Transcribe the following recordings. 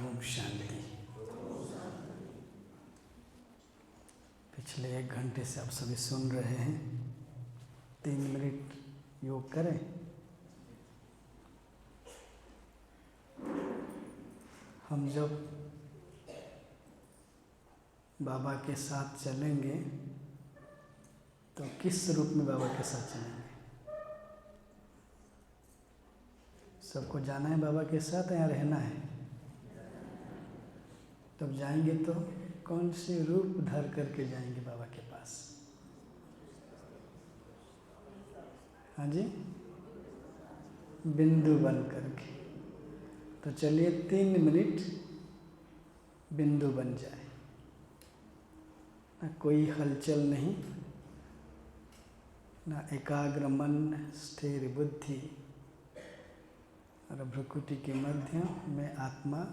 ओम शांति। पिछले 1 घंटे से आप सभी सुन रहे हैं। 3 मिनट योग करें। हम जब बाबा के साथ चलेंगे तो किस रूप में बाबा के साथ चलेंगे? सबको जाना है बाबा के साथ, यहाँ रहना है। तब जाएंगे तो कौन से रूप धर करके जाएंगे बाबा के पास? हाँ जी, बिंदु बन करके। तो चलिए 3 मिनट बिंदु बन जाए। ना कोई हलचल नहीं, ना एकाग्र मन, स्थिर बुद्धि और भ्रुकुटी के मध्य में आत्मा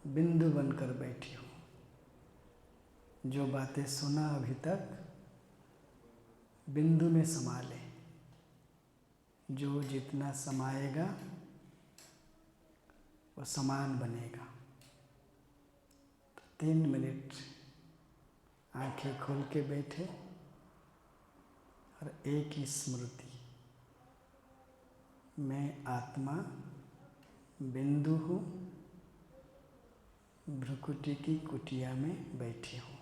बिंदु बनकर बैठी हूँ। जो बातें सुना अभी तक बिंदु में समा ले। जो जितना समाएगा वो समान बनेगा। 3 मिनट आंखें खोल के बैठे और एक ही स्मृति, मैं आत्मा बिंदु हूँ, भ्रुकुटी की कुटिया में बैठी हूँ।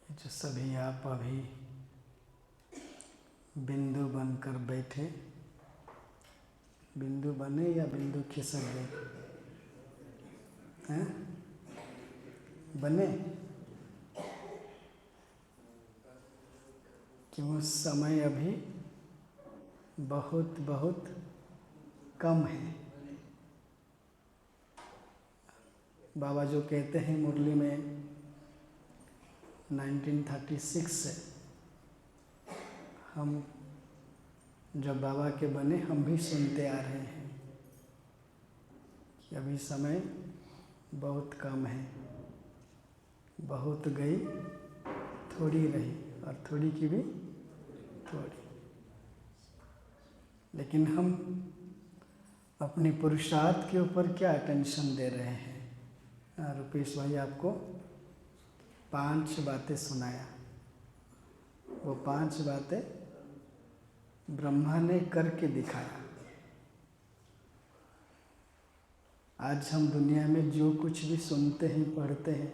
जो सभी आप अभी बिंदु बनकर बैठे, बिंदु बने या बिंदु खिसक गए हैं? बने क्यों? समय अभी बहुत बहुत कम है। बाबा जो कहते हैं मुरली में 1936 से हम जब बाबा के बने हम भी सुनते आ रहे हैं कि अभी समय बहुत कम है, बहुत गई थोड़ी रही, और थोड़ी की भी थोड़ी। लेकिन हम अपने पुरुषार्थ के ऊपर क्या अटेंशन दे रहे हैं? रुपेश भाई आपको 5 बातें सुनाया, वो 5 बातें ब्रह्मा ने करके दिखाया। आज हम दुनिया में जो कुछ भी सुनते हैं, पढ़ते हैं,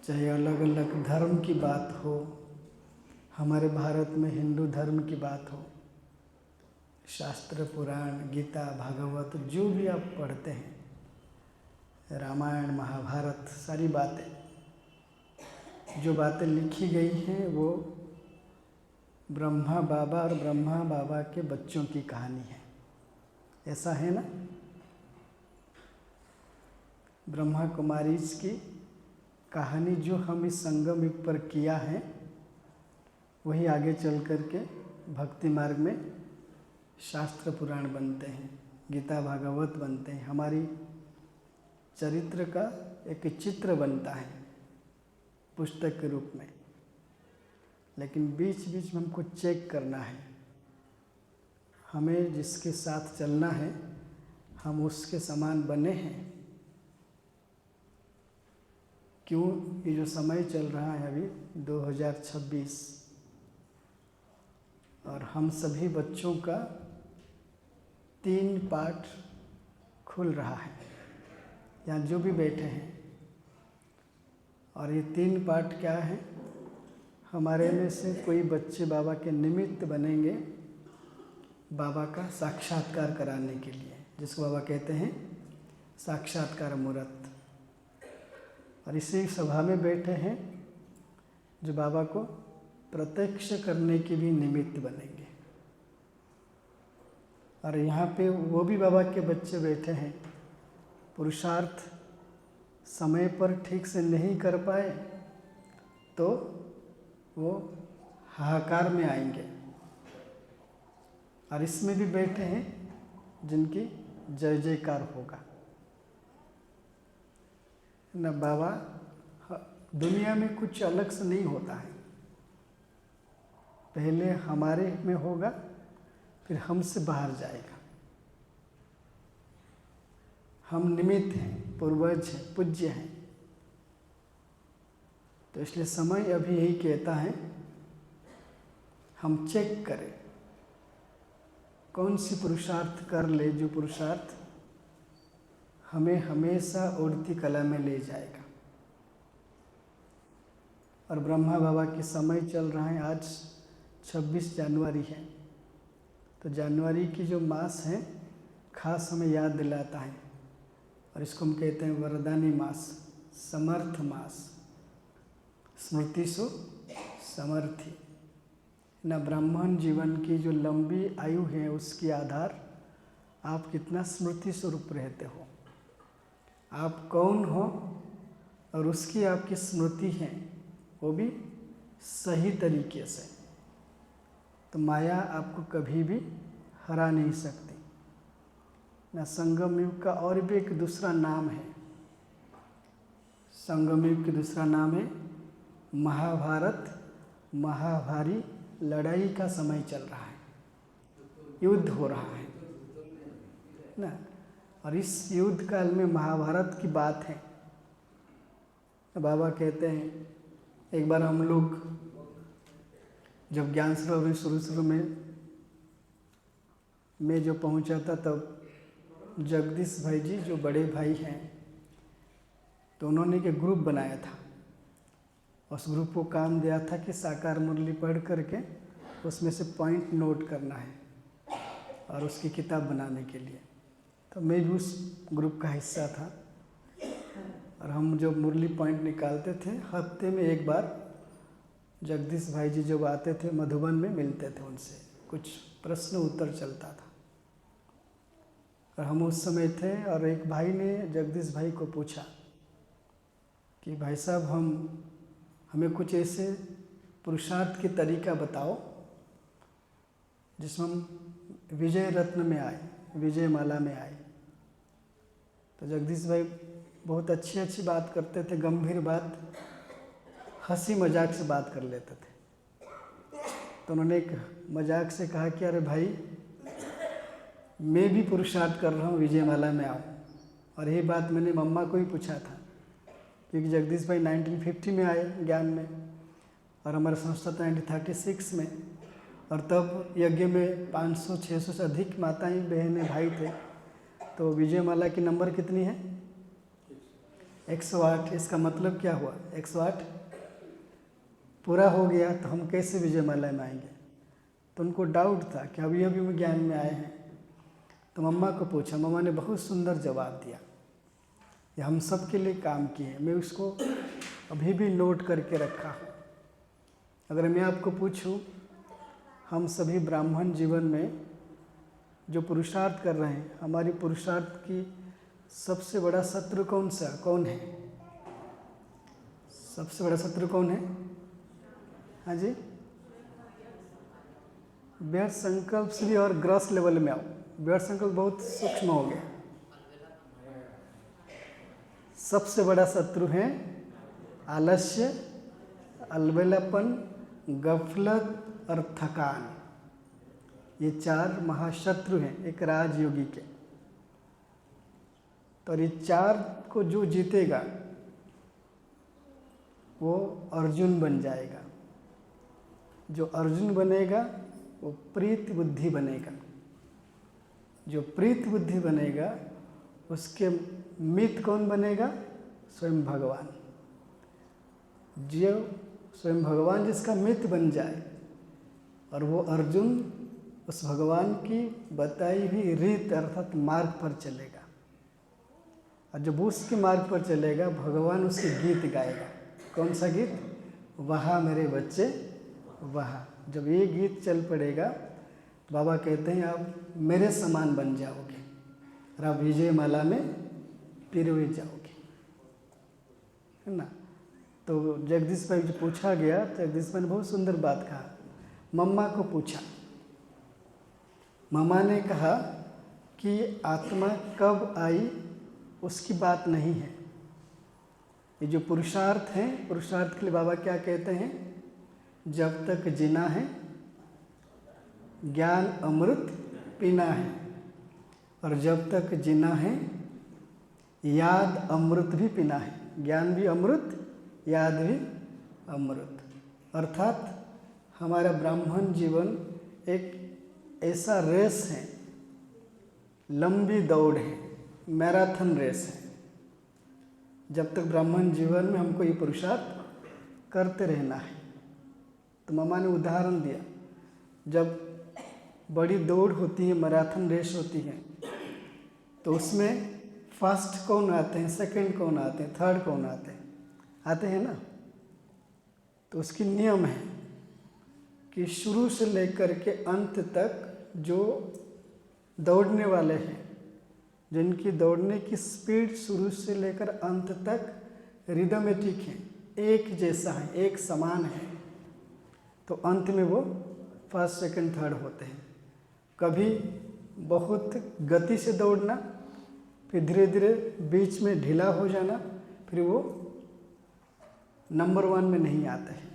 चाहे अलग अलग धर्म की बात हो, हमारे भारत में हिंदू धर्म की बात हो, शास्त्र पुराण गीता भागवत जो भी आप पढ़ते हैं, रामायण महाभारत, सारी बातें जो बातें लिखी गई हैं वो ब्रह्मा बाबा और ब्रह्मा बाबा के बच्चों की कहानी है। ऐसा है ना? ब्रह्मा कुमारीज की कहानी जो हम इस संगम युग पर किया है, वही आगे चल कर के भक्ति मार्ग में शास्त्र पुराण बनते हैं, गीता भागवत बनते हैं, हमारी चरित्र का एक चित्र बनता है पुस्तक के रूप में। लेकिन बीच बीच में हमको चेक करना है, हमें जिसके साथ चलना है हम उसके समान बने हैं। क्यों? ये जो समय चल रहा है अभी 2026, और हम सभी बच्चों का 3 पाठ खुल रहा है, यहाँ जो भी बैठे हैं। और ये 3 पाठ क्या है? हमारे में से कोई बच्चे बाबा के निमित्त बनेंगे बाबा का साक्षात्कार कराने के लिए, जिसको बाबा कहते हैं साक्षात्कार मूर्त। और इसी सभा में बैठे हैं जो बाबा को प्रत्यक्ष करने के भी निमित्त बनेंगे। और यहाँ पे वो भी बाबा के बच्चे बैठे हैं, पुरुषार्थ समय पर ठीक से नहीं कर पाए तो वो हाहाकार में आएंगे। और इसमें भी बैठे हैं जिनकी जय जयकार होगा न। बाबा दुनिया में कुछ अलग से नहीं होता है, पहले हमारे में होगा फिर हमसे बाहर जाएगा। हम निमित्त हैं, पूर्वज हैं, पूज्य हैं। तो इसलिए समय अभी यही कहता है हम चेक करें कौन सी पुरुषार्थ कर ले जो पुरुषार्थ हमें हमेशा उड़ती कला में ले जाएगा। और ब्रह्मा बाबा के समय चल रहा है, आज 26 जनवरी है, तो जनवरी की जो मास है खास हमें याद दिलाता है। और इसको हम कहते हैं वरदानी मास, समर्थ मास, स्मृतिसु समर्थी। न ब्राह्मण जीवन की जो लंबी आयु है उसके आधार आप कितना स्मृति स्वरूप रहते हो, आप कौन हो, और उसकी आपकी स्मृति है वो भी सही तरीके से। तो माया आपको कभी भी हरा नहीं सकती। न संगम युग का और भी एक दूसरा नाम है, संगम युग का दूसरा नाम है महाभारत। महाभारी लड़ाई का समय चल रहा है, युद्ध हो रहा है ना। और इस युद्ध काल में महाभारत की बात है। बाबा कहते हैं एक बार हम लोग जब ज्ञान सरोवर में शुरू में मैं जो पहुंचा था, तब जगदीश भाई जी जो बड़े भाई हैं, तो उन्होंने एक ग्रुप बनाया था। उस ग्रुप को काम दिया था कि साकार मुरली पढ़ करके उसमें से पॉइंट नोट करना है और उसकी किताब बनाने के लिए। तो मैं भी उस ग्रुप का हिस्सा था। और हम जो मुरली पॉइंट निकालते थे, हफ्ते में एक बार जगदीश भाई जी जब आते थे मधुबन में, मिलते थे उनसे, कुछ प्रश्न उत्तर चलता था। और हम उस समय थे और एक भाई ने जगदीश भाई को पूछा कि भाई साहब हमें कुछ ऐसे पुरुषार्थ की तरीका बताओ जिसमें हम विजय रत्न में आए, विजय माला में आए। तो जगदीश भाई बहुत अच्छी बात करते थे, गंभीर बात, हंसी मजाक से बात कर लेते थे। तो उन्होंने एक मजाक से कहा कि अरे भाई, मैं भी पुरुषार्थ कर रहा हूँ, विजय माला में आऊँ। और यही बात मैंने मम्मा को ही पूछा था, क्योंकि जगदीश भाई 1950 में आए ज्ञान में और हमारा संस्था 1936 में। और तब यज्ञ में 500-600 से अधिक माताएं, बहनें, भाई थे। तो विजय माला की नंबर कितनी है? 108। इसका मतलब क्या हुआ? 108 पूरा हो गया तो हम कैसे विजय माला में आएंगे? तो उनको डाउट था कि अभी हम ज्ञान में आए हैं। तो मम्मा को पूछा, मम्मा ने बहुत सुंदर जवाब दिया, ये हम सब के लिए काम किए। मैं उसको अभी भी नोट करके रखा हूँ। अगर मैं आपको पूछूं, हम सभी ब्राह्मण जीवन में जो पुरुषार्थ कर रहे हैं, हमारी पुरुषार्थ की सबसे बड़ा शत्रु कौन है? सबसे बड़ा शत्रु कौन है? हाँ जी, व्यर्थ संकल्प से भी और ग्रॉस लेवल में आओ। व्यर्थ संकल्प बहुत सूक्ष्म हो गया। सबसे बड़ा शत्रु है आलस्य, अलबेलापन, गफलत और थकान। ये 4 महाशत्रु हैं एक राजयोगी के। तो ये 4 को जो जीतेगा वो अर्जुन बन जाएगा। जो अर्जुन बनेगा वो प्रीत बुद्धि बनेगा। जो प्रीत बुद्धि बनेगा उसके मित्र कौन बनेगा? स्वयं भगवान। जो स्वयं भगवान जिसका मित्र बन जाए और वो अर्जुन उस भगवान की बताई हुई रीत अर्थात मार्ग पर चलेगा। और जब उसके मार्ग पर चलेगा, भगवान उसके गीत गाएगा। कौन सा गीत? वहाँ मेरे बच्चे वहाँ। जब ये गीत चल पड़ेगा, बाबा कहते हैं आप मेरे समान बन जाओगे और आप विजय माला में पिरोए जाओगे, है ना। तो जगदीश भाई जो पूछा गया, जगदीश भाई ने बहुत सुंदर बात कहा। मम्मा को पूछा, मम्मा ने कहा कि आत्मा कब आई उसकी बात नहीं है। ये जो पुरुषार्थ है, पुरुषार्थ के लिए बाबा क्या कहते हैं? जब तक जीना है ज्ञान अमृत पीना है, और जब तक जीना है याद अमृत भी पीना है। ज्ञान भी अमृत, याद भी अमृत। अर्थात हमारा ब्राह्मण जीवन एक ऐसा रेस है, लंबी दौड़ है, मैराथन रेस है। जब तक ब्राह्मण जीवन में हमको ये पुरुषार्थ करते रहना है। तो मामा ने उदाहरण दिया, जब बड़ी दौड़ होती है, मैराथन रेस होती है, तो उसमें फर्स्ट कौन आते हैं, सेकंड कौन आते हैं, थर्ड कौन आते हैं ना। तो उसकी नियम है कि शुरू से लेकर के अंत तक जो दौड़ने वाले हैं, जिनकी दौड़ने की स्पीड शुरू से लेकर अंत तक रिदमेटिक है, एक जैसा है, एक समान है, तो अंत में वो फर्स्ट सेकंड थर्ड होते हैं। कभी बहुत गति से दौड़ना, फिर धीरे धीरे बीच में ढीला हो जाना, फिर वो नंबर 1 में नहीं आते हैं।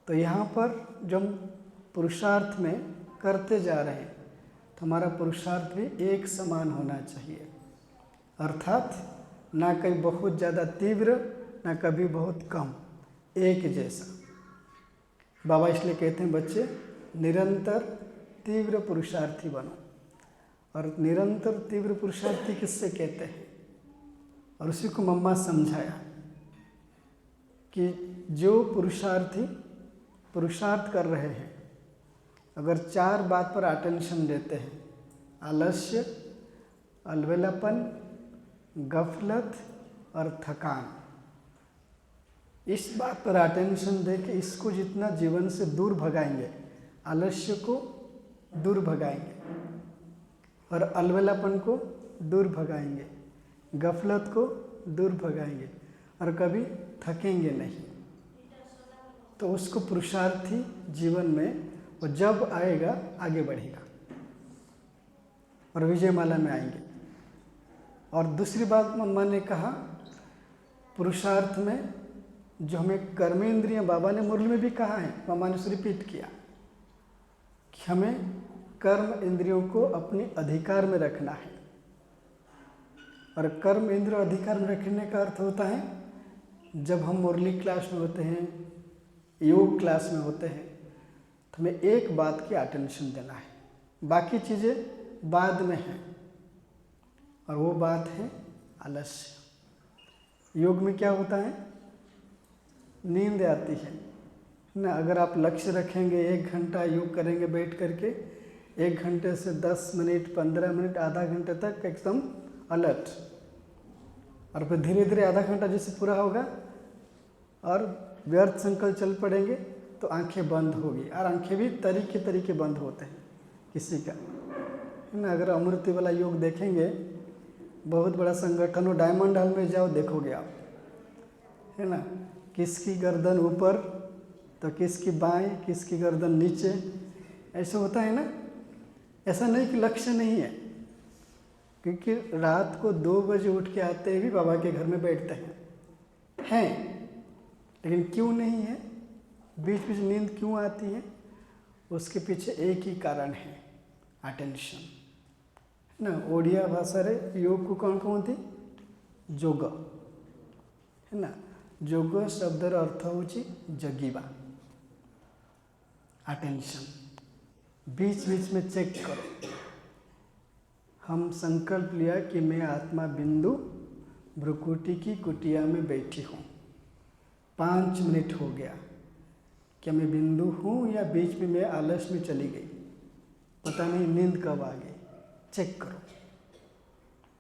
तो यहाँ पर जब पुरुषार्थ में करते जा रहे हैं, तो हमारा पुरुषार्थ भी एक समान होना चाहिए। अर्थात ना कहीं बहुत ज़्यादा तीव्र, ना कभी बहुत कम, एक जैसा। बाबा इसलिए कहते हैं बच्चे निरंतर तीव्र पुरुषार्थी बनो। और निरंतर तीव्र पुरुषार्थी किससे कहते हैं? और उसी को मम्मा समझाया कि जो पुरुषार्थी पुरुषार्थ कर रहे हैं, अगर 4 बात पर अटेंशन देते हैं, आलस्य, अलबेलापन, गफलत और थकान। इस बात पर अटेंशन दे कि इसको जितना जीवन से दूर भगाएंगे, आलस्य को दूर भगाएंगे और अलबलापन को दूर भगाएंगे, गफलत को दूर भगाएंगे और कभी थकेंगे नहीं, तो उसको पुरुषार्थी जीवन में वो जब आएगा आगे बढ़ेगा और विजयमाला में आएंगे। और दूसरी बात मम्मा ने कहा, पुरुषार्थ में जो हमें कर्मेंद्रियां, बाबा ने मुरली में भी कहा है, मम्मा ने उसे रिपीट किया कि हमें कर्म इंद्रियों को अपने अधिकार में रखना है। और कर्म इंद्रियों अधिकार में रखने का अर्थ होता है, जब हम मुरली क्लास में होते हैं, योग क्लास में होते हैं, तो हमें एक बात की अटेंशन देना है, बाकी चीज़ें बाद में हैं, और वो बात है आलस्य। योग में क्या होता है, नींद आती है ना। अगर आप लक्ष्य रखेंगे 1 घंटा योग करेंगे बैठ करके, 1 घंटे से 10 मिनट, 15 मिनट, आधा घंटे तक एकदम अलर्ट, और फिर धीरे धीरे आधा घंटा जैसे पूरा होगा और व्यर्थ संकल्प चल पड़ेंगे तो आंखें बंद होगी। और आंखें भी तरीके तरीके बंद होते हैं किसी का, है ना। अगर अमृति वाला योग देखेंगे, बहुत बड़ा संगठन हो, डायमंड हॉल में जाओ देखोगे आप, है ना, किसकी गर्दन ऊपर तो किसकी बाएं, किसकी गर्दन नीचे, ऐसा होता है ना। ऐसा नहीं कि लक्ष्य नहीं है, क्योंकि रात को 2 बजे उठ के आते ही बाबा के घर में बैठते हैं, लेकिन क्यों नहीं है, बीच बीच नींद क्यों आती है, उसके पीछे एक ही कारण है, अटेंशन ना। ओडिया भाषा रे योग को कौन कहते, जोग, है ना। जोग शब्दर अर्थ होची जगीबा, अटेंशन। बीच बीच में चेक करो। हम संकल्प लिया कि मैं आत्मा बिंदु भ्रुकुटी की कुटिया में बैठी हूँ, 5 मिनट हो गया, क्या मैं बिंदु हूँ या बीच में मैं आलस में चली गई, पता नहीं नींद कब आ गई। चेक करो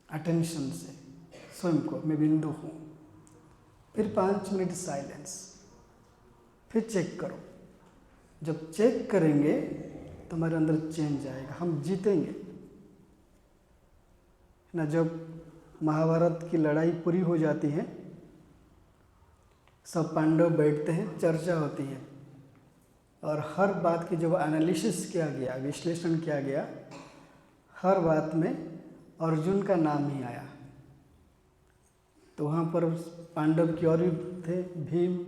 अटेंशन से स्वयं को, मैं बिंदु हूँ। फिर 5 मिनट साइलेंस, फिर चेक करो। जब चेक करेंगे तो हमारे अंदर चेंज आएगा, हम जीतेंगे ना। जब महाभारत की लड़ाई पूरी हो जाती है, सब पांडव बैठते हैं, चर्चा होती है, और हर बात की जब एनालिसिस किया गया, विश्लेषण किया गया, हर बात में अर्जुन का नाम ही आया। तो वहाँ पर पांडव की और भी थे, भीम,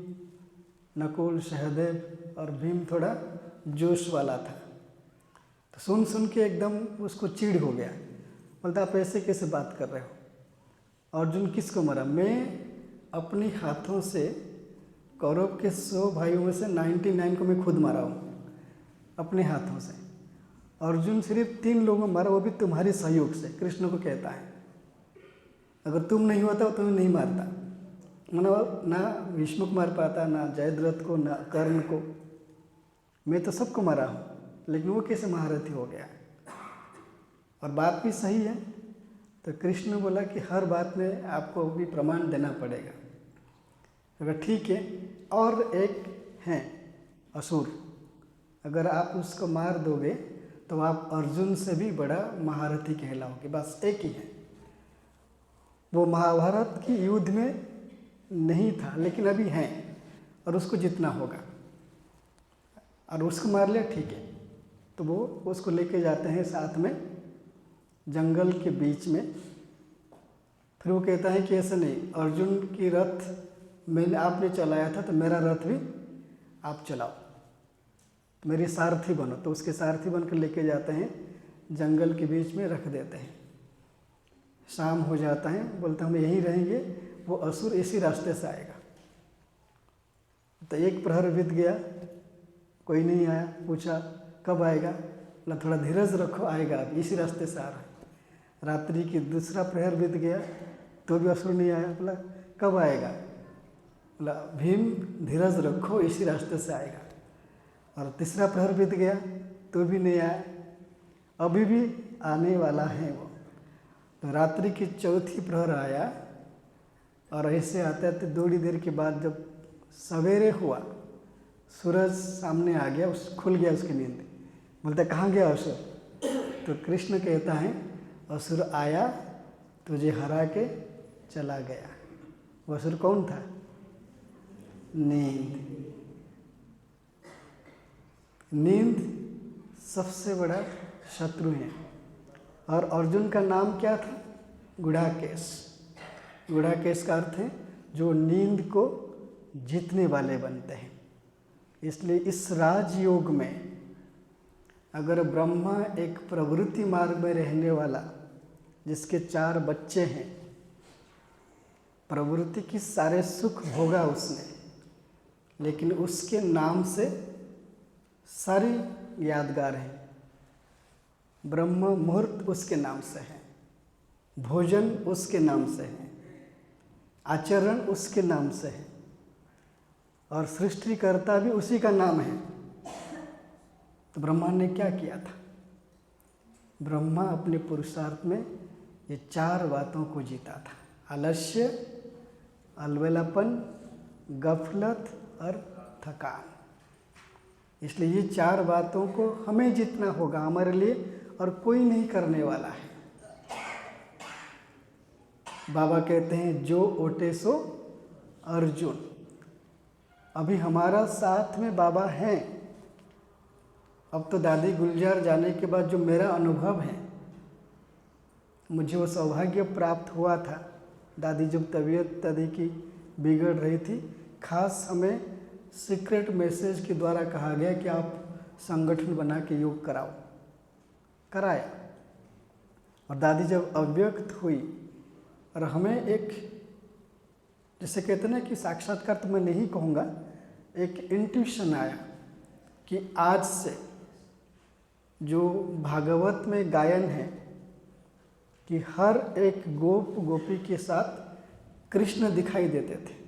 नकुल, सहदेव, और भीम थोड़ा जोश वाला था। तो सुन सुन के एकदम उसको चिढ़ हो गया, बोलता आप ऐसे कैसे बात कर रहे हो। अर्जुन किसको मारा, मैं अपने हाथों से कौरव के 100 भाइयों में से 99 को मैं खुद मारा हूँ अपने हाथों से। अर्जुन सिर्फ 3 लोगों को मारा, वो भी तुम्हारे सहयोग से। कृष्ण को कहता है अगर तुम नहीं होता तो तुम्हें नहीं मारता, मतलब ना भीष्म को मार पाता, ना जयद्रथ को, ना कर्ण को, मैं तो सबको मारा हूँ, लेकिन वो कैसे महारथी हो गया। और बात भी सही है। तो कृष्ण ने बोला कि हर बात में आपको भी प्रमाण देना पड़ेगा। अगर ठीक है, और एक है असुर, अगर आप उसको मार दोगे तो आप अर्जुन से भी बड़ा महारथी कहलाओगे। बस एक ही है, वो महाभारत की युद्ध में नहीं था लेकिन अभी है, और उसको जितना होगा, और उसको मार लिया ठीक है। तो वो उसको लेके जाते हैं साथ में जंगल के बीच में। फिर वो कहता है कि ऐसा नहीं, अर्जुन की रथ मैंने आपने चलाया था तो मेरा रथ भी आप चलाओ, मेरी सारथी बनो। तो उसके सारथी बनकर लेके जाते हैं, जंगल के बीच में रख देते हैं। शाम हो जाता है, बोलते हम यहीं रहेंगे, वो असुर इसी रास्ते से आएगा। तो 1 प्रहर बीत गया, कोई नहीं आया। पूछा कब आएगा, बोला थोड़ा धीरज रखो, आएगा, अब इसी रास्ते से आ रहा है। रात्रि की 2रा प्रहर बीत गया तो भी असुर नहीं आया। बोला कब आएगा, बोला भीम धीरज रखो, इसी रास्ते से आएगा। और 3रा प्रहर बीत गया तो भी नहीं आया, अभी भी आने वाला है वो। तो रात्रि की 4थी प्रहर आया, और ऐसे आते आते थोड़ी देर के बाद जब सवेरे हुआ, सूरज सामने आ गया, उस खुल गया उसकी नींद। बोलता कहाँ गया असुर? तो कृष्ण कहता है असुर आया, तुझे हरा के चला गया। वो असुर कौन था? नींद। नींद सबसे बड़ा शत्रु है। और अर्जुन का नाम क्या था? गुड़ाकेश। गुड़ाकेश का अर्थ है जो नींद को जीतने वाले बनते हैं। इसलिए इस राजयोग में अगर ब्रह्मा एक प्रवृत्ति मार्ग में रहने वाला, जिसके 4 बच्चे हैं, प्रवृत्ति की सारे सुख भोगा उसने, लेकिन उसके नाम से सारी यादगार हैं। ब्रह्म मुहूर्त उसके नाम से है, भोजन उसके नाम से है, आचरण उसके नाम से है, और सृष्टिकर्ता भी उसी का नाम है। तो ब्रह्मा ने क्या किया था? ब्रह्मा अपने पुरुषार्थ में ये 4 बातों को जीता था: आलस्य, अलबेलापन, गफलत और थकान। इसलिए ये 4 बातों को हमें जीतना होगा हमारे लिए, और कोई नहीं करने वाला है। बाबा कहते हैं जो ओटे सो अर्जुन। अभी हमारा साथ में बाबा हैं। अब तो दादी गुलजार जाने के बाद जो मेरा अनुभव है, मुझे वो सौभाग्य प्राप्त हुआ था। दादी जब तबीयत दादी की बिगड़ रही थी, खास हमें सीक्रेट मैसेज के द्वारा कहा गया कि आप संगठन बना के योग कराओ। कराया। और दादी जब अव्यक्त हुई और हमें एक, जैसे कहते हैं ना कि साक्षात्कार तो मैं नहीं कहूँगा, एक इंट्यूशन आया कि आज से जो भागवत में गायन है कि हर एक गोप गोपी के साथ कृष्ण दिखाई देते थे,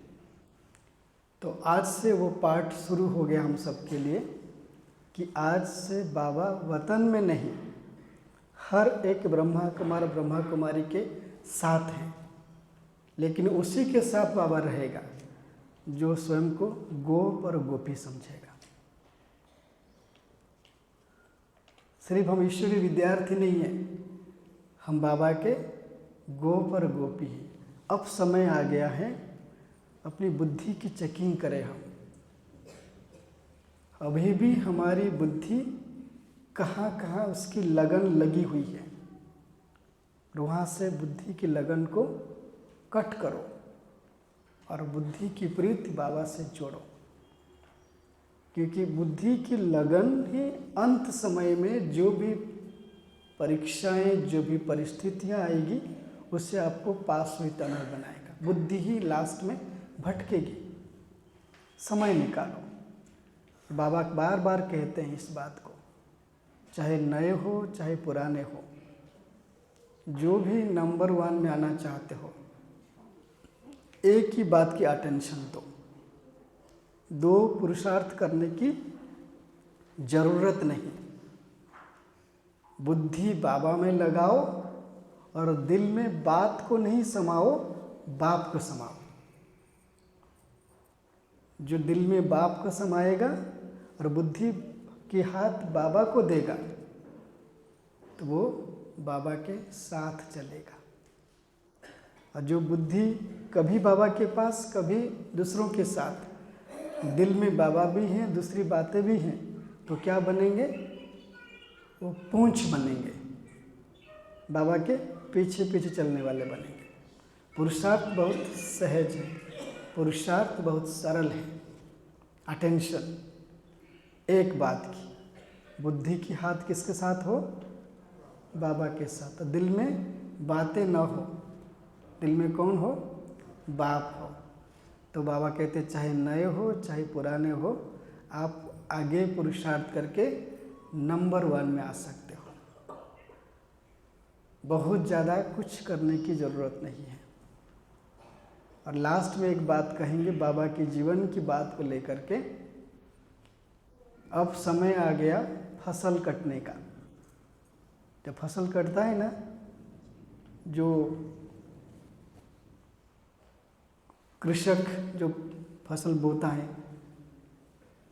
तो आज से वो पाठ शुरू हो गया हम सब के लिए कि आज से बाबा वतन में नहीं, हर एक ब्रह्मा कुमार ब्रह्मा कुमारी के साथ हैं। लेकिन उसी के साथ बाबा रहेगा जो स्वयं को गोप और गोपी समझेगा। सिर्फ हम ईश्वरीय विद्यार्थी नहीं हैं, हम बाबा के गोप और गोपी हैं। अब समय आ गया है अपनी बुद्धि की चेकिंग करें हम। अभी भी हमारी बुद्धि कहाँ कहाँ उसकी लगन लगी हुई है, और वहाँ से बुद्धि की लगन को कट करो और बुद्धि की प्रीति बाबा से जोड़ो। क्योंकि बुद्धि की लगन ही अंत समय में जो भी परीक्षाएं, जो भी परिस्थितियां आएगी, उससे आपको पास हुई तरह बनाएगा। बुद्धि ही लास्ट में भटकेगी। समय निकालो। बाबा बार बार कहते हैं इस बात को, चाहे नए हो चाहे पुराने हो, जो भी नंबर 1 में आना चाहते हो, एक ही बात की अटेंशन दो। 2 पुरुषार्थ करने की जरूरत नहीं। बुद्धि बाबा में लगाओ और दिल में बात को नहीं समाओ, बाप को समाओ। जो दिल में बाप को समाएगा और बुद्धि के हाथ बाबा को देगा, तो वो बाबा के साथ चलेगा। और जो बुद्धि कभी बाबा के पास कभी दूसरों के साथ, दिल में बाबा भी हैं दूसरी बातें भी हैं, तो क्या बनेंगे? वो पूंछ बनेंगे, बाबा के पीछे पीछे चलने वाले बनेंगे। पुरुषार्थ बहुत सहज है, पुरुषार्थ बहुत सरल है। अटेंशन एक बात की, बुद्धि की हाथ किसके साथ हो? बाबा के साथ। तो दिल में बातें ना हो, दिल में कौन हो? बाप हो। तो बाबा कहते चाहे नए हो चाहे पुराने हो, आप आगे पुरुषार्थ करके नंबर 1 में आ सकते हो। बहुत ज़्यादा कुछ करने की ज़रूरत नहीं है। और लास्ट में एक बात कहेंगे बाबा के जीवन की बात को लेकर के। अब समय आ गया फसल कटने का। जब फसल कटता है ना, जो कृषक जो फसल बोता है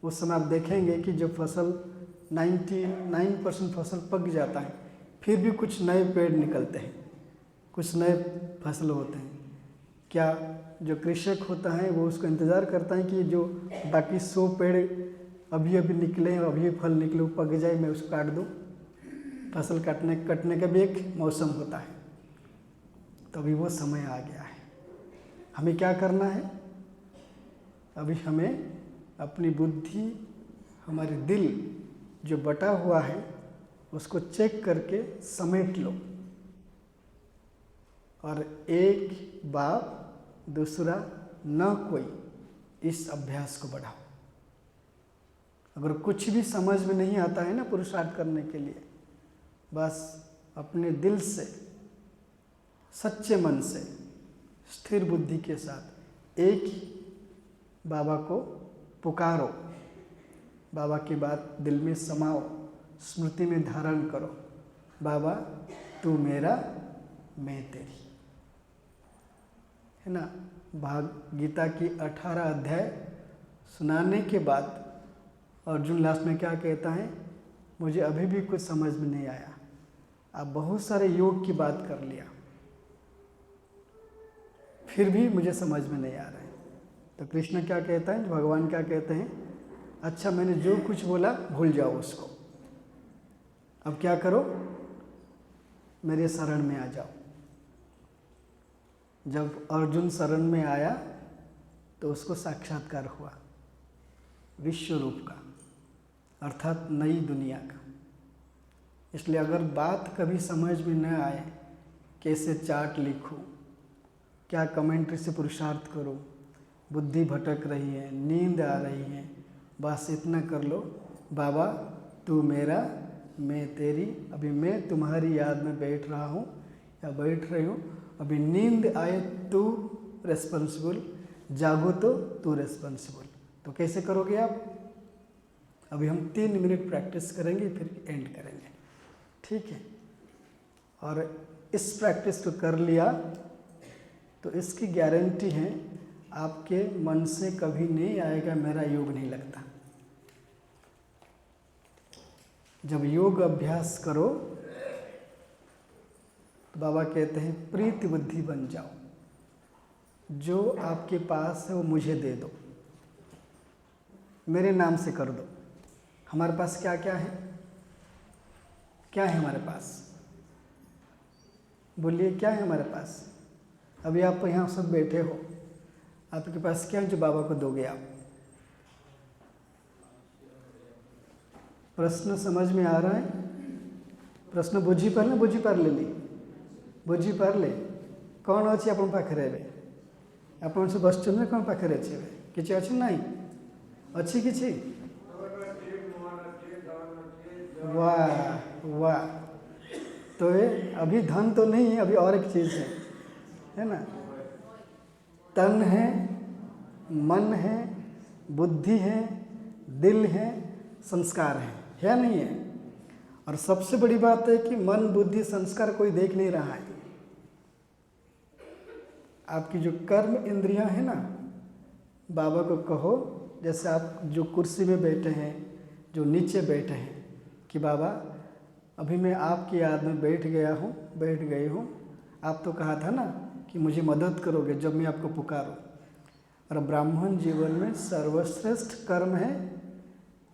उस समय आप देखेंगे कि जो फसल 99% फसल पक जाता है, फिर भी कुछ नए पेड़ निकलते हैं, कुछ नए फसल होते हैं। क्या जो कृषक होता है वो उसको इंतज़ार करता है कि जो बाकी 100 पेड़ अभी अभी निकले, अभी फल निकले, वो पक जाए, मैं उसको काट दूँ? फसल कटने का भी एक मौसम होता है। तो अभी वो समय आ गया है। हमें क्या करना है? अभी हमें अपनी बुद्धि, हमारे दिल जो बटा हुआ है उसको चेक करके समेट लो, और एक बाप दूसरा न कोई, इस अभ्यास को बढ़ाओ। अगर कुछ भी समझ में नहीं आता है ना पुरुषार्थ करने के लिए, बस अपने दिल से, सच्चे मन से, स्थिर बुद्धि के साथ एक ही बाबा को पुकारो, बाबा की बात दिल में समाओ, स्मृति में धारण करो। बाबा तू मेरा, मैं तेरी, है ना। गीता की 18 अध्याय सुनाने के बाद अर्जुन लास्ट में क्या कहता है? मुझे अभी भी कुछ समझ में नहीं आया। आप बहुत सारे योग की बात कर लिया, फिर भी मुझे समझ में नहीं आ रहा है। तो कृष्ण क्या कहता है, भगवान क्या कहते हैं? अच्छा, मैंने जो कुछ बोला भूल जाओ उसको, अब क्या करो? मेरे शरण में आ जाओ। जब अर्जुन शरण में आया तो उसको साक्षात्कार हुआ विश्व रूप का, अर्थात नई दुनिया का। इसलिए अगर बात कभी समझ में न आए, कैसे चार्ट लिखूं, क्या कमेंट्री से पुरुषार्थ करूं, बुद्धि भटक रही है, नींद आ रही है, बस इतना कर लो, बाबा तू मेरा, मैं तेरी। अभी मैं तुम्हारी याद में बैठ रहा हूँ या बैठ रही हूँ। अभी नींद आए तू रेस्पॉन्सिबल, जागो तो तू रेस्पॉन्सिबल। तो कैसे करोगे आप? अभी हम 3 मिनट प्रैक्टिस करेंगे, फिर एंड करेंगे, ठीक है। और इस प्रैक्टिस को कर लिया तो इसकी गारंटी है आपके मन से कभी नहीं आएगा मेरा योग नहीं लगता। जब योग अभ्यास करो तो बाबा कहते हैं प्रीति बुद्धि बन जाओ, जो आपके पास है वो मुझे दे दो, मेरे नाम से कर दो। हमारे पास क्या क्या है? क्या है हमारे पास? बोलिए, क्या है हमारे पास? अभी आप यहाँ सब बैठे हो, आपके पास क्या है जो बाबा को दोगे आप? प्रश्न समझ में आ रहा है? प्रश्न बुझी पारे, बुझी पारलेनी, बुझी पारले कौन अच्छी अपन पाखे रे? ଆପଣ ସବୁ ବସିଛନ୍ତି, କ'ଣ ପାଖରେ ଅଛି? ଏବେ କିଛି ଅଛି ନାହିଁ? ଅଛି କିଛି? वाह वाह। तो ये अभी धन तो नहीं है, अभी और एक चीज़ है ना। तन है, मन है, बुद्धि है, दिल है, संस्कार है या नहीं है? और सबसे बड़ी बात है कि मन, बुद्धि, संस्कार कोई देख नहीं रहा है। आपकी जो कर्म इंद्रियां हैं ना, बाबा को कहो, जैसे आप जो कुर्सी में बैठे हैं, जो नीचे बैठे हैं, कि बाबा अभी मैं आपकी याद में बैठ गई हूँ। आप तो कहा था ना कि मुझे मदद करोगे जब मैं आपको पुकारूं। और ब्राह्मण जीवन में सर्वश्रेष्ठ कर्म है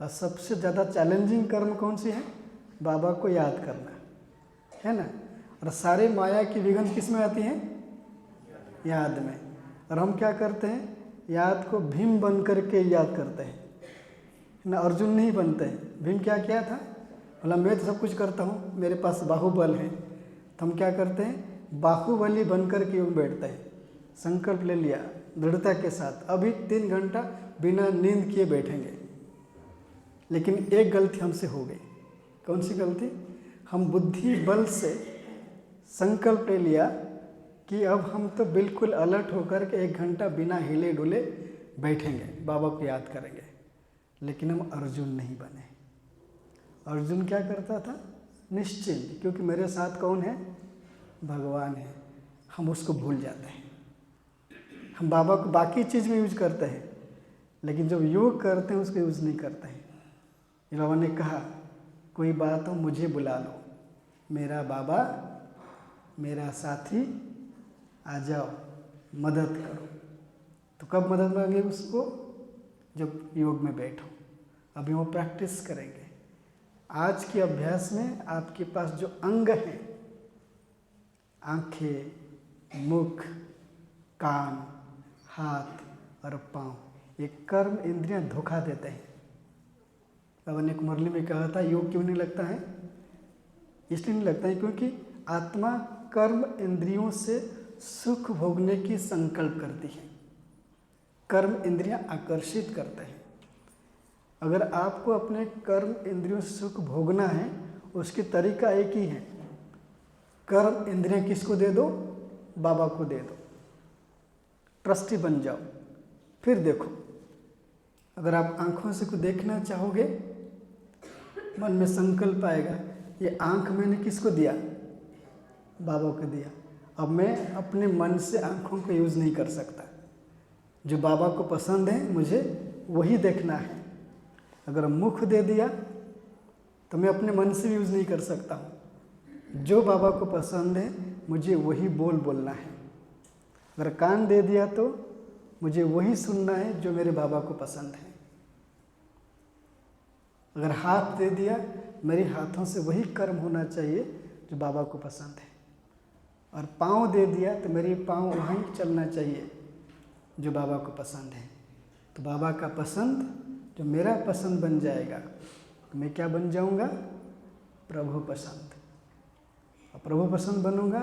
और सबसे ज़्यादा चैलेंजिंग कर्म कौन सी है? बाबा को याद करना, है ना। और सारे माया की विघ्न किस में आती हैं? याद में। और हम क्या करते हैं? याद को भीम बन करके याद करते हैं ना, अर्जुन नहीं बनते हैं। भीम क्या किया था? बोला मैं तो सब कुछ करता हूँ, मेरे पास बाहुबल है। तो हम क्या करते हैं? बाहुबली बन कर के बैठते हैं। संकल्प ले लिया दृढ़ता के साथ, अभी 3 घंटा बिना नींद किए बैठेंगे। लेकिन एक गलती हमसे हो गई। कौन सी गलती? हम बुद्धि बल से संकल्प ले लिया कि अब हम तो बिल्कुल अलर्ट होकर के 1 घंटा बिना हिले डुले बैठेंगे, बाबा को याद करेंगे। लेकिन हम अर्जुन नहीं बने। अर्जुन क्या करता था? निश्चिंत, क्योंकि मेरे साथ कौन है? भगवान है। हम उसको भूल जाते हैं। हम बाबा को बाकी चीज़ में यूज करते हैं, लेकिन जब योग करते हैं उसको यूज़ नहीं करते हैं। बाबा ने कहा कोई बात हो मुझे बुला लो, मेरा बाबा मेरा साथी, आ जाओ मदद करो। तो कब मदद मांगे उसको? जब योग में बैठो। अभी वो प्रैक्टिस करेंगे। आज के अभ्यास में आपके पास जो अंग हैं, आंखें, मुख, कान, हाथ और पाँव, ये कर्म इंद्रियां धोखा देते हैं। बाबा ने एक मुरली में कहा था योग क्यों नहीं लगता है? इसलिए नहीं लगता है क्योंकि आत्मा कर्म इंद्रियों से सुख भोगने की संकल्प करती है। कर्म इंद्रियां आकर्षित करते हैं। अगर आपको अपने कर्म इंद्रियों से सुख भोगना है, उसकी तरीका एक ही है, कर्म इंद्रियां किसको दे दो? बाबा को दे दो, ट्रस्टी बन जाओ, फिर देखो। अगर आप आंखों से कुछ देखना चाहोगे, मन में संकल्प आएगा ये आंख मैंने किसको दिया? बाबा को दिया। अब मैं अपने मन से आंखों को यूज़ नहीं कर सकता। जो बाबा को पसंद है मुझे वही देखना है। अगर मुख दे दिया तो मैं अपने मन से भी यूज़ नहीं कर सकता हूँ। जो बाबा को पसंद है मुझे वही बोलना है। अगर कान दे दिया तो मुझे वही सुनना है जो मेरे बाबा को पसंद है। अगर हाथ दे दिया, मेरे हाथों से वही कर्म होना चाहिए जो बाबा को पसंद है। और पाँव दे दिया तो मेरे पाँव वहीं चलना चाहिए जो बाबा को पसंद है। तो बाबा का पसंद जो मेरा पसंद बन जाएगा तो मैं क्या बन जाऊंगा? प्रभु पसंद। और प्रभु पसंद बनूंगा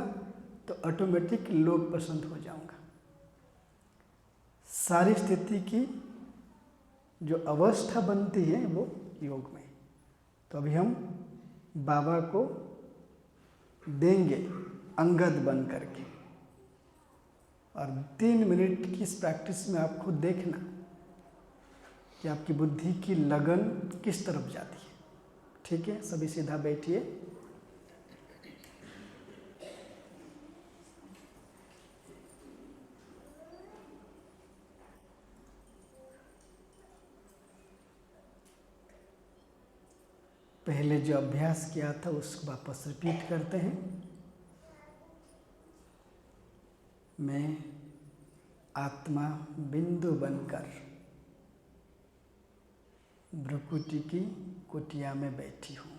तो ऑटोमेटिक लोग पसंद हो जाऊंगा। सारी स्थिति की जो अवस्था बनती है वो योग में। तो अभी हम बाबा को देंगे अंगद बन करके। और 3 मिनट की इस प्रैक्टिस में आप खुद देखना कि आपकी बुद्धि की लगन किस तरफ जाती है। ठीक है, सभी सीधा बैठिए। पहले जो अभ्यास किया था उसको वापस रिपीट करते हैं। मैं आत्मा बिंदु बनकर भ्रुकुटी की कुटिया में बैठी हूँ।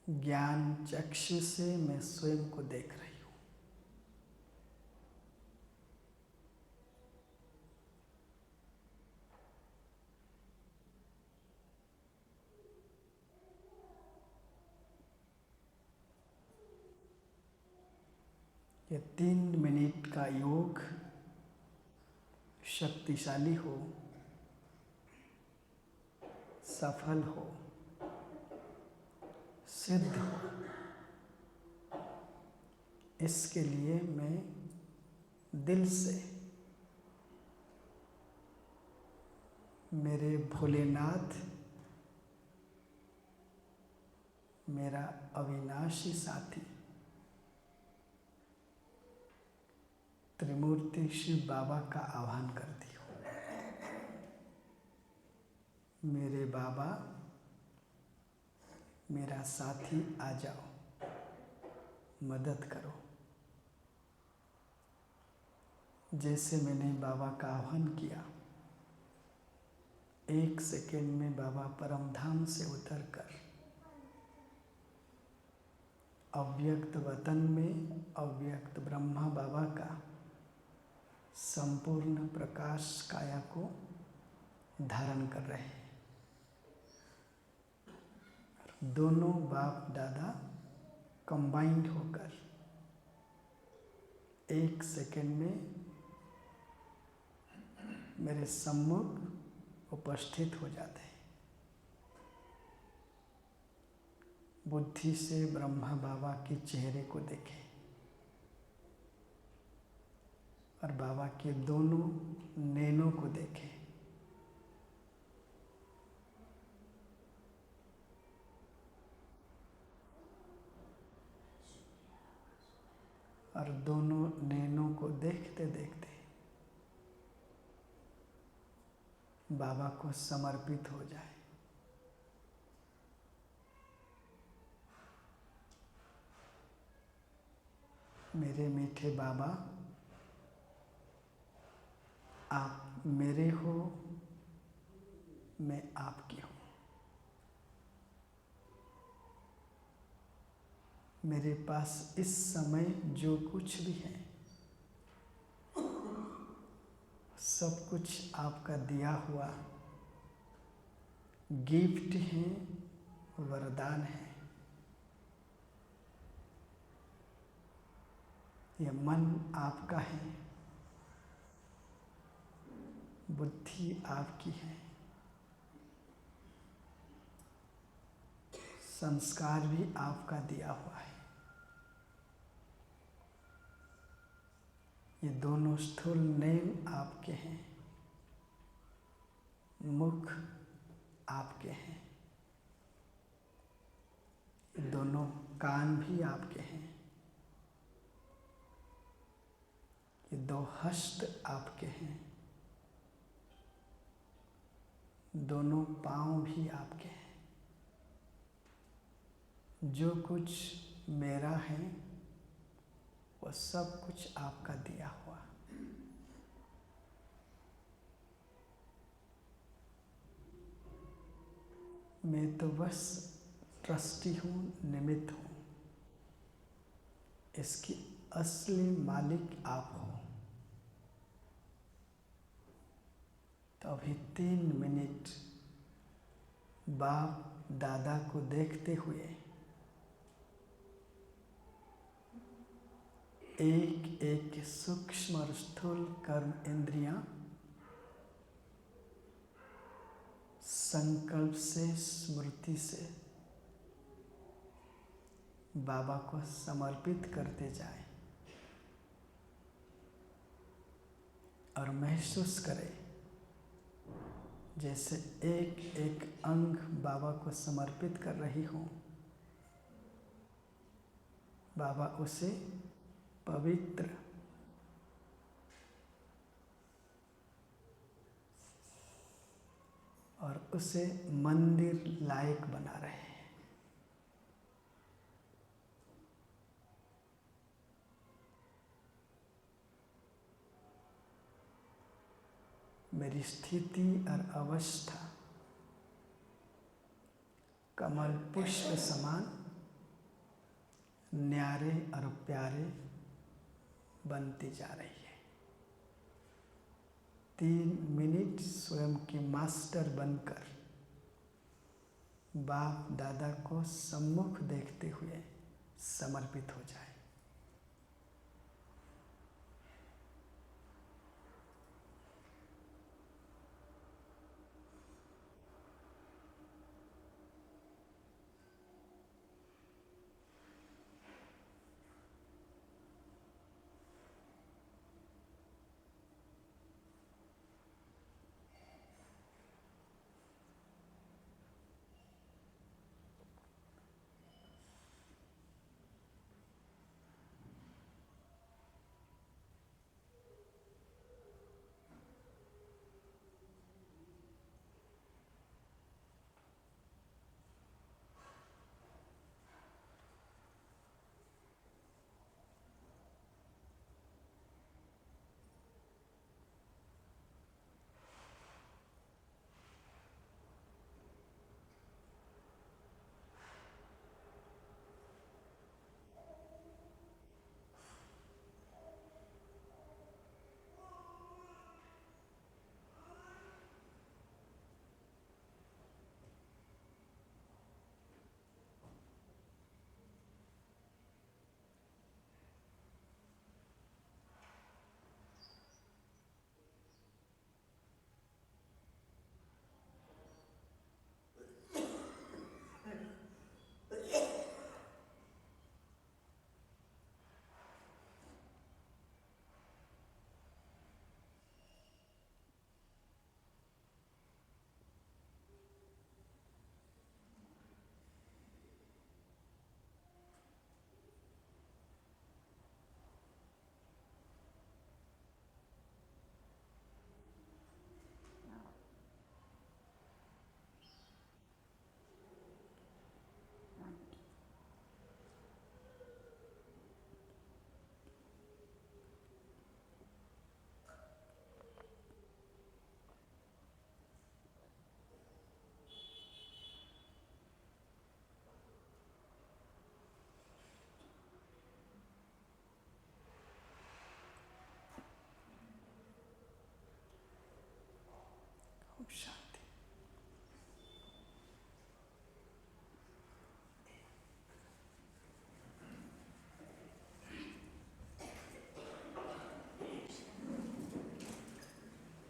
ज्ञान चक्षु से मैं स्वयं को देख रही हूँ। ये 3 मिनट का योग शक्तिशाली हो, सफल हो, सिद्ध हो, इसके लिए मैं दिल से मेरे भोलेनाथ, मेरा अविनाशी साथी त्रिमूर्ति शिव बाबा का आह्वान करती हूँ। मेरे बाबा, मेरा साथी, आ जाओ, मदद करो। जैसे मैंने बाबा का आह्वान किया, 1 सेकेंड में बाबा परमधाम से उतरकर अव्यक्त वतन में अव्यक्त ब्रह्मा बाबा का संपूर्ण प्रकाश काया को धारण कर रहे हैं। दोनों बाप दादा कंबाइंड होकर 1 सेकेंड में मेरे सम्मुख उपस्थित हो जाते हैं। बुद्धि से ब्रह्मा बाबा के चेहरे को देखें और बाबा के दोनों नैनों को देखें। और दोनों नैनों को देखते देखते बाबा को समर्पित हो जाए। मेरे मीठे बाबा, आप मेरे हो, मैं आपकी हूँ। मेरे पास इस समय जो कुछ भी है सब कुछ आपका दिया हुआ गिफ्ट है, वरदान है। यह मन आपका है, बुद्धि आपकी है, संस्कार भी आपका दिया हुआ है। ये दोनों स्थूल नैन आपके हैं, मुख आपके हैं, ये दोनों कान भी आपके हैं, ये दो हस्त आपके हैं, दोनों पाँव भी आपके हैं। जो कुछ मेरा है वह सब कुछ आपका दिया हुआ। मैं तो बस ट्रस्टी हूँ, निमित्त हूँ। इसकी असली मालिक आप हो। तो अभी 3 मिनट बाप दादा को देखते हुए एक एक सूक्ष्म और स्थूल कर्म इंद्रियां संकल्प से, स्मृति से बाबा को समर्पित करते जाएं और महसूस करें जैसे एक एक अंग बाबा को समर्पित कर रही हूँ। बाबा उसे पवित्र और उसे मंदिर लायक बना रहे हैं। मेरी स्थिति और अवस्था कमल पुष्प समान न्यारे और प्यारे बनती जा रही है। 3 मिनट स्वयं की मास्टर बनकर बाप दादा को सम्मुख देखते हुए समर्पित हो जाए।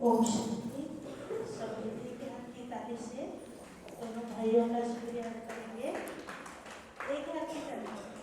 ओम शांति। सब दीदी के हाथ की ताली से दोनों भाइयों का शुक्रिया करेंगे। एक हाथ की ताली।